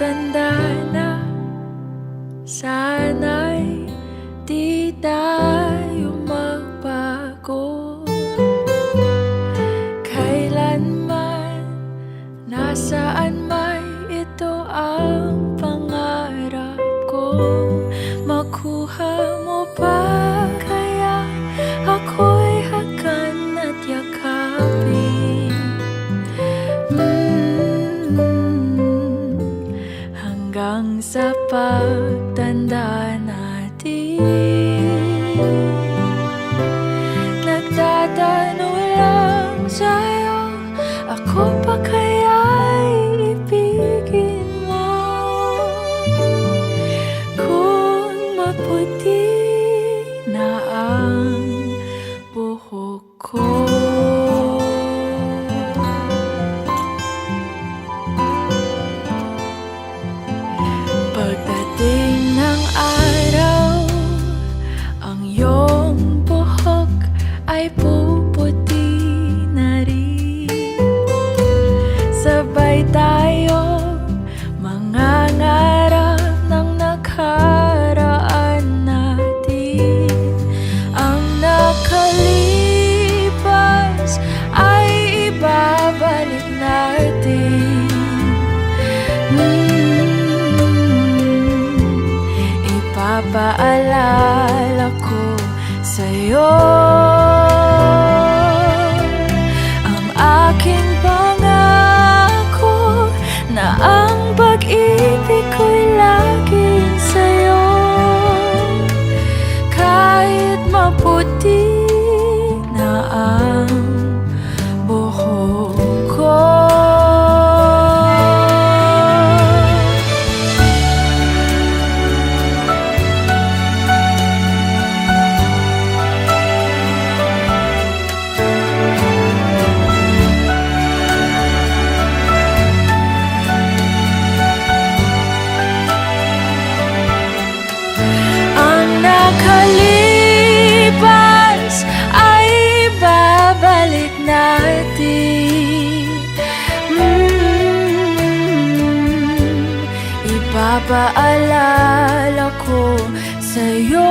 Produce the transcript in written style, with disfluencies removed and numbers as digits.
tanda na, sana'y di tayo magbago. Kailanman, nasaan may ito ang pangarap ko. Makuha mo ba kaya ako'y hagan at yakapin? Hanggang sa pagtanda natin, nagtatanong lang sa'yo, ako pa kaya'y ibigin mo? Kung maputi na ang buhok ko, pagdating ng araw, ang iyong buhok ay puputi na rin. Sabay tayo mangangarap ng nakaraan natin. Ang nakalipas ay ibabalik natin. Ipapaalala ko sa'yo ang aking pangako na ang pag-ibig ko'y laging sa'yo. Kahit maputi na ang buhok ko, nakalipas ay babalik natin. Ipapaalala ko sa'yo